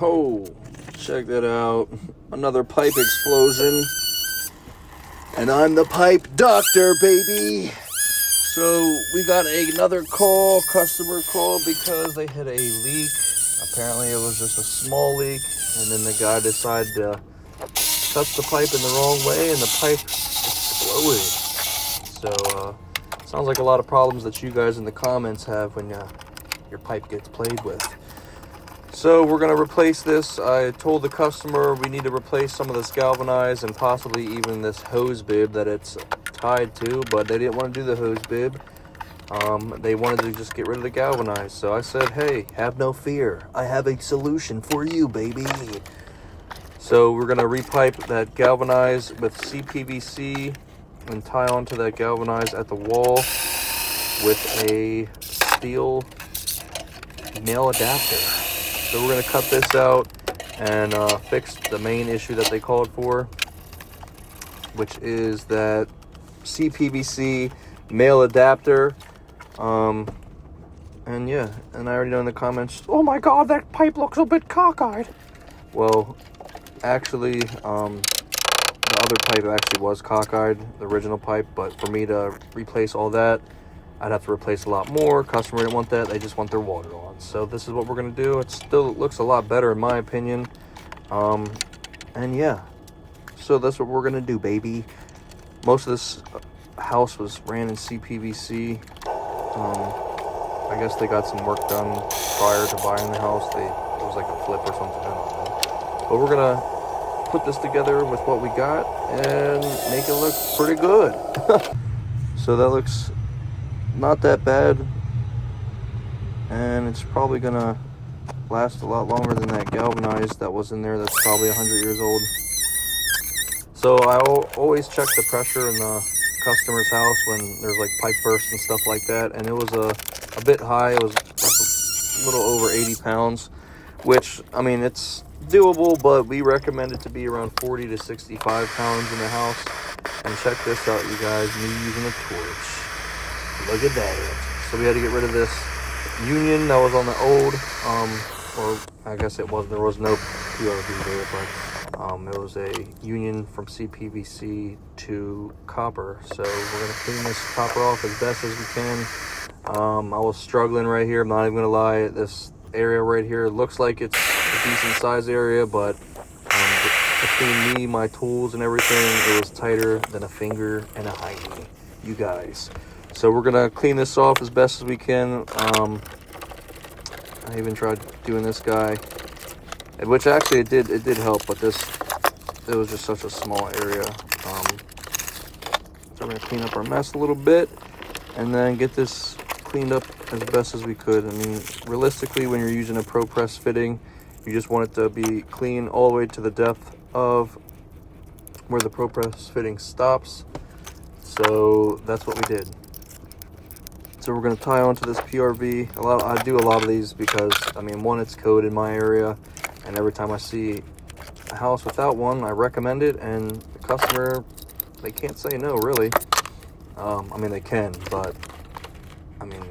Oh, check that out. Another pipe explosion. And I'm the pipe doctor, baby. So we got another customer call, because they had a leak. Apparently it was just a small leak, and then the guy decided to touch the pipe in the wrong way, and the pipe exploded. So, sounds like a lot of problems that you guys in the comments have when your pipe gets played with. So we're going to replace this. I told the customer we need to replace some of this galvanized and possibly even this hose bib that it's tied to, but they didn't want to do the hose bib. They wanted to just get rid of the galvanized. So I said, hey, have no fear. I have a solution for you, baby. So we're going to repipe that galvanized with CPVC and tie onto that galvanized at the wall with a steel nail adapter. So we're going to cut this out and fix the main issue that they called for, which is that CPVC male adapter. And yeah, and I already know in the comments, oh my god, that pipe looks a bit cockeyed. Well, actually, the other pipe actually was cockeyed, the original pipe, but for me to replace all that, I'd have to replace a lot more. Customer didn't want that. They just want their water on. So this is what we're going to do. It still looks a lot better in my opinion. And yeah, so that's what we're going to do, baby. Most of this house was ran in CPVC. I guess they got some work done prior to buying the house. It was like a flip or something, I don't know. But we're going to put this together with what we got and make it look pretty good. So that looks not that bad, and it's probably gonna last a lot longer than that galvanized that was in there that's probably 100 years old. So I always check the pressure in the customer's house when there's like pipe bursts and stuff like that, and it was a bit high. It was like a little over 80 pounds, which, I mean, it's doable, but we recommend it to be around 40 to 65 pounds in the house. And check this out, you guys, me using a torch. Look at that. So we had to get rid of this union that was on the old, or I guess it was, there was no PRV there, but it was a union from CPVC to copper. So we're going to clean this copper off as best as we can. I was struggling right here, I'm not even going to lie. This area right here looks like it's a decent size area, but between me, my tools, and everything, it was tighter than a finger and a hiney, you guys. So we're gonna clean this off as best as we can. I even tried doing this guy, which actually it did help, but it was just such a small area. So we're gonna clean up our mess a little bit and then get this cleaned up as best as we could. I mean, realistically, when you're using a ProPress fitting, you just want it to be clean all the way to the depth of where the ProPress fitting stops. So that's what we did. So we're going to tie onto this PRV. I do a lot of these because, I mean, one, it's code in my area, and every time I see a house without one, I recommend it, and the customer, they can't say no, really. I mean, they can, but I mean,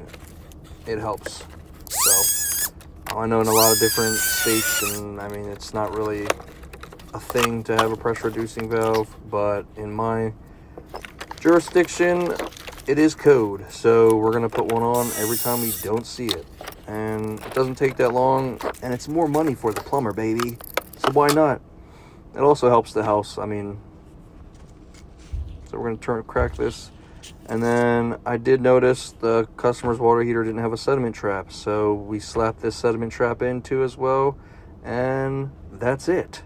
it helps. So I know in a lot of different states, and I mean, it's not really a thing to have a pressure reducing valve, but in my jurisdiction, it is code. So we're gonna put one on every time we don't see it, and it doesn't take that long, and it's more money for the plumber, baby, so why not? It also helps the house. I mean, so we're gonna crack this. And then I did notice the customer's water heater didn't have a sediment trap, so we slapped this sediment trap in too as well, and that's it.